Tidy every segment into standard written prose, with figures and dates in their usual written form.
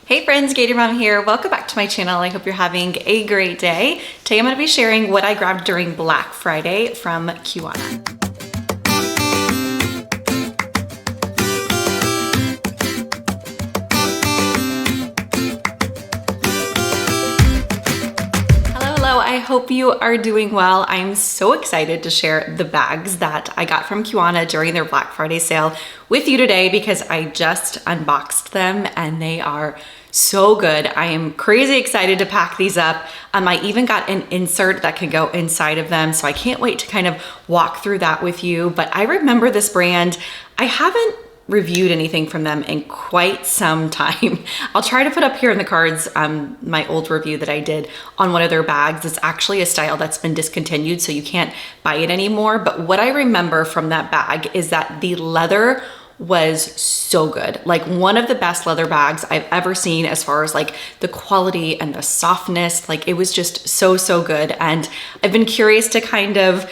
Hey friends, Gator Mom here. Welcome back to my channel. I hope you're having a great day. Today I'm going to be sharing what I grabbed during Black Friday from CUYANA. I hope you are doing well. I'm so excited to share the bags that I got from CUYANA during their Black Friday sale with you today because I just unboxed them and they are so good. I am crazy excited to pack these up. I even got an insert that can go inside of them, so I can't wait to kind of walk through that with you. But I remember this brand. I haven't reviewed anything from them in quite some time. I'll try to put up here in the cards my old review that I did on one of their bags. It's actually a style that's been discontinued, so you can't buy it anymore. But what I remember from that bag is that the leather was so good. Like one of the best leather bags I've ever seen as far as like the quality and the softness. Like it was just so good. And I've been curious to kind of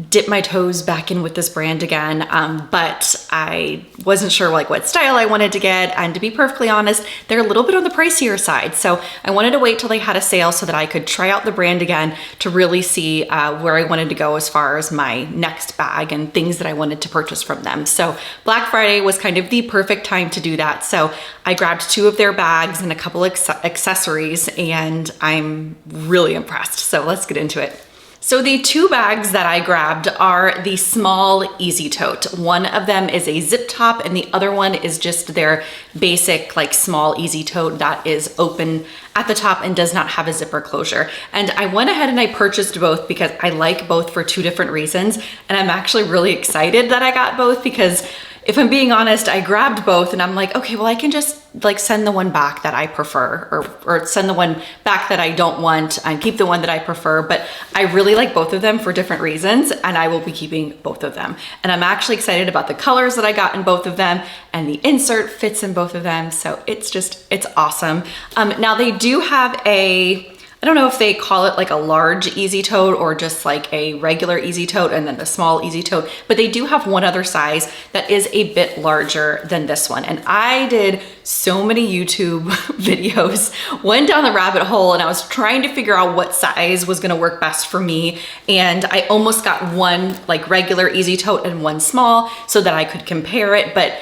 dip my toes back in with this brand again, but I wasn't sure like what style I wanted to get, and to be perfectly honest, they're a little bit on the pricier side, so I wanted to wait till they had a sale so that I could try out the brand again to really see where I wanted to go as far as my next bag and things that I wanted to purchase from them. So Black Friday was kind of the perfect time to do that, so I grabbed 2 of their bags and a couple accessories, and I'm really impressed, so let's get into it. So the 2 bags that I grabbed are the small easy tote. One of them is a zip top and the other one is just their basic like small easy tote that is open at the top and does not have a zipper closure. And I went ahead and I purchased both because I like both for 2 different reasons. And I'm actually really excited that I got both because if I'm being honest, I grabbed both and I'm like, okay, well, I can just like send the one back that I prefer or send the one back that I don't want and keep the one that I prefer. But I really like both of them for different reasons and I will be keeping both of them. And I'm actually excited about the colors that I got in both of them, and the insert fits in both of them. So it's awesome. Now they do have I don't know if they call it like a large easy tote or just like a regular easy tote and then the small easy tote, but they do have one other size that is a bit larger than this one. And I did so many YouTube videos, went down the rabbit hole, and I was trying to figure out what size was gonna work best for me. And I almost got one like regular easy tote and one small so that I could compare it. But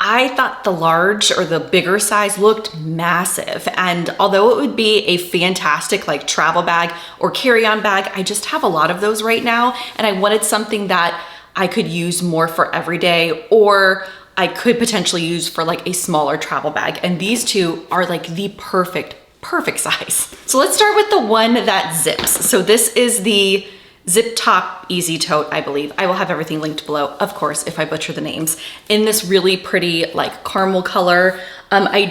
I thought the large or the bigger size looked massive. And although it would be a fantastic like travel bag or carry-on bag, I just have a lot of those right now. And I wanted something that I could use more for every day, or I could potentially use for like a smaller travel bag. And these 2 are like the perfect size. So let's start with the one that zips. So this is the zip top easy tote, I believe. I will have everything linked below, of course, if I butcher the names, in this really pretty like caramel color. I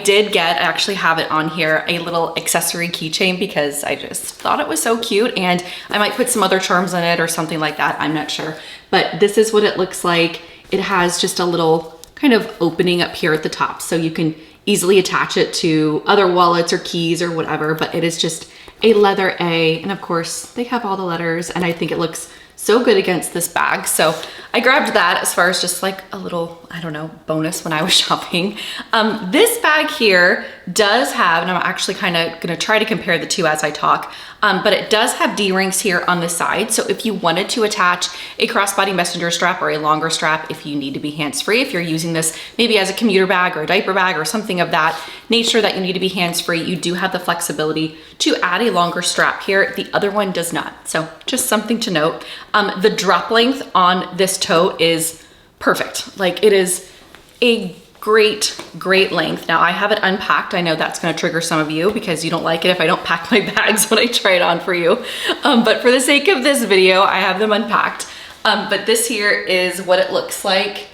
actually have it on here, a little accessory keychain because I just thought it was so cute, and I might put some other charms in it or something like that, I'm not sure. But this is what it looks like. It has just a little kind of opening up here at the top, so you can easily attach it to other wallets or keys or whatever, but it is just a leather A, and of course they have all the letters, and I think it looks so good against this bag. So I grabbed that as far as just like a little, I don't know, bonus when I was shopping. This bag here does have, and I'm actually kind of gonna try to compare the 2 as I talk, but it does have D-rings here on the side. So if you wanted to attach a crossbody messenger strap or a longer strap, if you need to be hands-free, if you're using this maybe as a commuter bag or a diaper bag or something of that nature that you need to be hands-free, you do have the flexibility to add a longer strap here. The other one does not. So just something to note. The drop length on this tote is perfect. Like it is a great length. Now I have it unpacked. I know that's going to trigger some of you because you don't like it if I don't pack my bags when I try it on for you. But for the sake of this video, I have them unpacked. But this here is what it looks like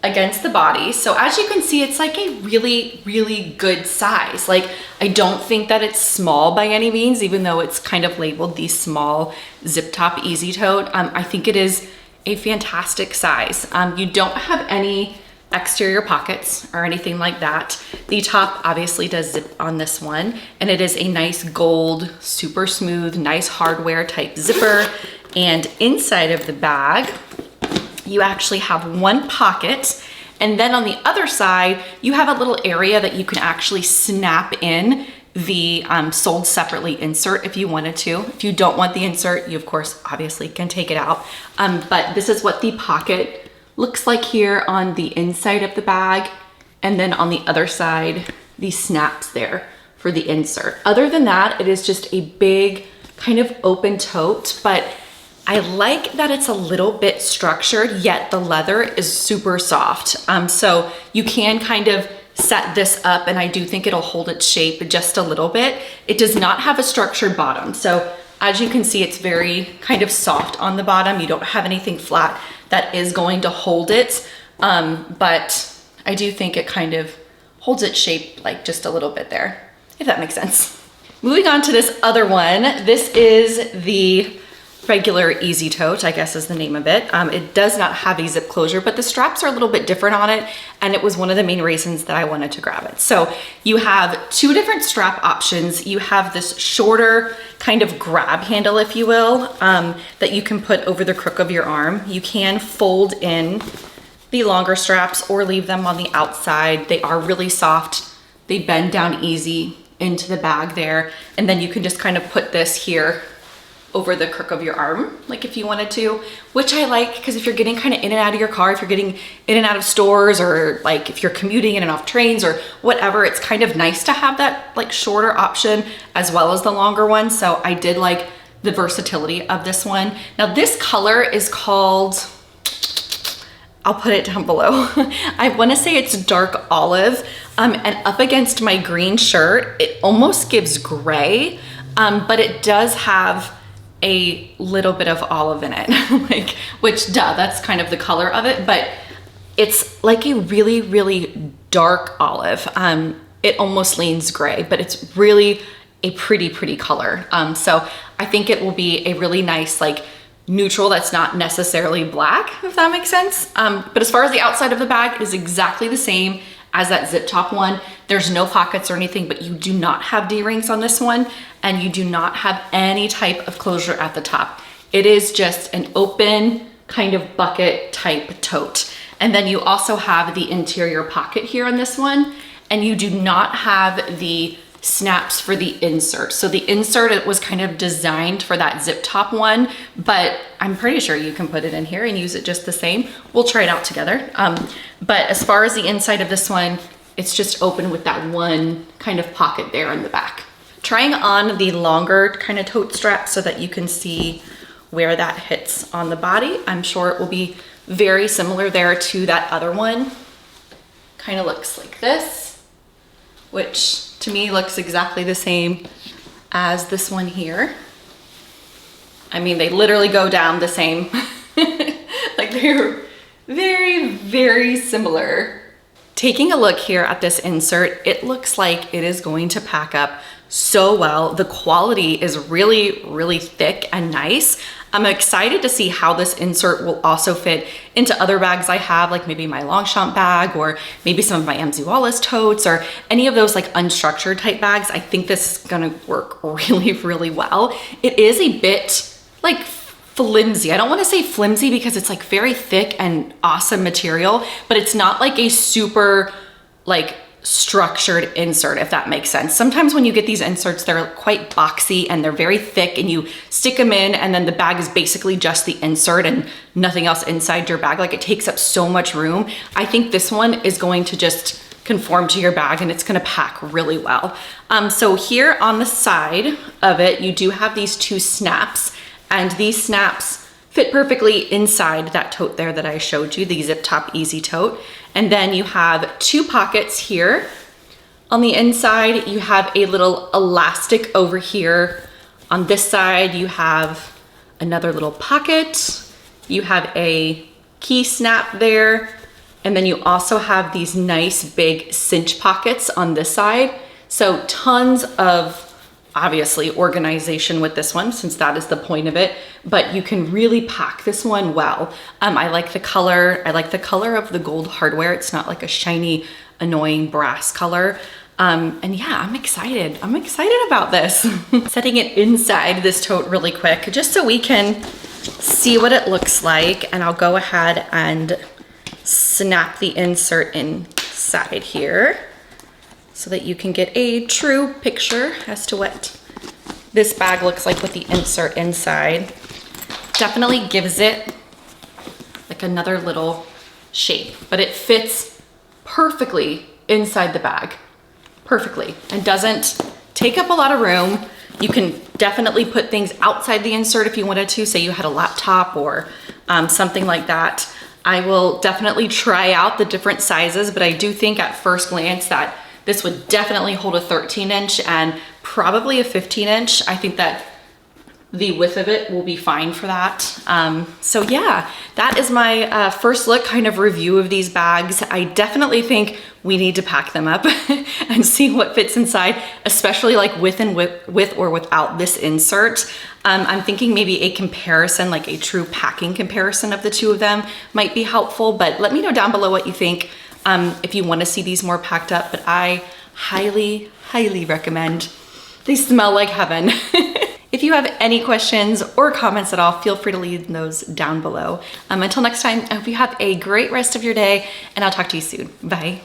against the body. So as you can see, it's like a really good size. Like I don't think that it's small by any means, even though it's kind of labeled the small zip top easy tote. I think it is a fantastic size. You don't have any exterior pockets or anything like that. The top obviously does zip on this one, and it is a nice gold, super smooth, nice hardware type zipper. And inside of the bag, you actually have one pocket, And then on the other side, you have a little area that you can actually snap in the sold separately insert if you wanted to. If you don't want the insert, you of course obviously can take it out. But this is what the pocket looks like here on the inside of the bag. And then on the other side, the snaps there for the insert. Other than that, it is just a big kind of open tote, but I like that it's a little bit structured, yet the leather is super soft. So you can kind of set this up, and I do think it'll hold its shape just a little bit. It does not have a structured bottom. So as you can see, it's very kind of soft on the bottom. You don't have anything flat that is going to hold it. But I do think it kind of holds its shape like just a little bit there, if that makes sense. Moving on to this other one. This is the regular easy tote, I guess is the name of it. It does not have a zip closure, but the straps are a little bit different on it, and it was one of the main reasons that I wanted to grab it. So you have two different strap options. You have this shorter kind of grab handle, if you will, that you can put over the crook of your arm. You can fold in the longer straps or leave them on the outside. They are really soft. They bend down easy into the bag there. And then you can just kind of put this here over the crook of your arm, like if you wanted to, which I like, because if you're getting kind of in and out of your car, if you're getting in and out of stores, or like if you're commuting in and off trains or whatever, it's kind of nice to have that like shorter option as well as the longer one. So I did like the versatility of this one. Now this color is called, I'll put it down below. I wanna say it's dark olive, and up against my green shirt, it almost gives gray, but it does have a little bit of olive in it, like, which duh, that's kind of the color of it, but it's like a really, really dark olive. It almost leans gray, but it's really a pretty color. So I think it will be a really nice, like, neutral that's not necessarily black, if that makes sense. But as far as the outside of the bag, it is exactly the same as that zip top one. There's no pockets or anything, but you do not have D-rings on this one, and you do not have any type of closure at the top. It is just an open kind of bucket type tote. And then you also have the interior pocket here on this one, and you do not have the snaps for the insert. So the insert, it was kind of designed for that zip top one, but I'm pretty sure you can put it in here and use it just the same. We'll try it out together. But as far as the inside of this one, it's just open with that one kind of pocket there in the back. Trying on the longer kind of tote strap so that you can see where that hits on the body. I'm sure it will be very similar there to that other one. Kind of looks like this, which to me looks exactly the same as this one here. I mean, they literally go down the same. Like they're very similar. Taking a look here at this insert, it looks like it is going to pack up so well. The quality is really thick and nice. I'm excited to see how this insert will also fit into other bags I have, like maybe my Longchamp bag, or maybe some of my MZ Wallace totes, or any of those like unstructured type bags. I think this is gonna work really well. It is a bit like flimsy. I don't wanna say flimsy because it's like very thick and awesome material, but it's not like a super like structured insert, if that makes sense. Sometimes when you get these inserts, they're quite boxy and they're very thick, and you stick them in and then the bag is basically just the insert and nothing else inside your bag. Like it takes up so much room. I think this one is going to just conform to your bag and it's gonna pack really well. So here on the side of it, you do have these two snaps, and these snaps fit perfectly inside that tote there that I showed you, the zip top easy tote. And then you have two pockets here. On the inside, you have a little elastic over here. On this side, you have another little pocket. You have a key snap there. And then you also have these nice big cinch pockets on this side. So tons of, obviously, organization with this one, since that is the point of it, but you can really pack this one well. I like the color. I like the color of the gold hardware. It's not like a shiny, annoying brass color. And yeah, I'm excited. I'm excited about this. Setting it inside this tote really quick, just so we can see what it looks like. And I'll go ahead and snap the insert inside here so that you can get a true picture as to what this bag looks like with the insert inside. Definitely gives it like another little shape, but it fits perfectly inside the bag, perfectly, and doesn't take up a lot of room. You can definitely put things outside the insert if you wanted to, say you had a laptop or something like that. I will definitely try out the different sizes, but I do think at first glance that this would definitely hold a 13-inch and probably a 15-inch. I think that the width of it will be fine for that. So yeah, that is my first look kind of review of these bags. I definitely think we need to pack them up and see what fits inside, especially like with or without this insert. I'm thinking maybe a comparison, like a true packing comparison of the two of them might be helpful, but let me know down below what you think if you want to see these more packed up, but I highly, highly recommend. They smell like heaven. If you have any questions or comments at all, feel free to leave those down below. Until next time, I hope you have a great rest of your day, and I'll talk to you soon. Bye.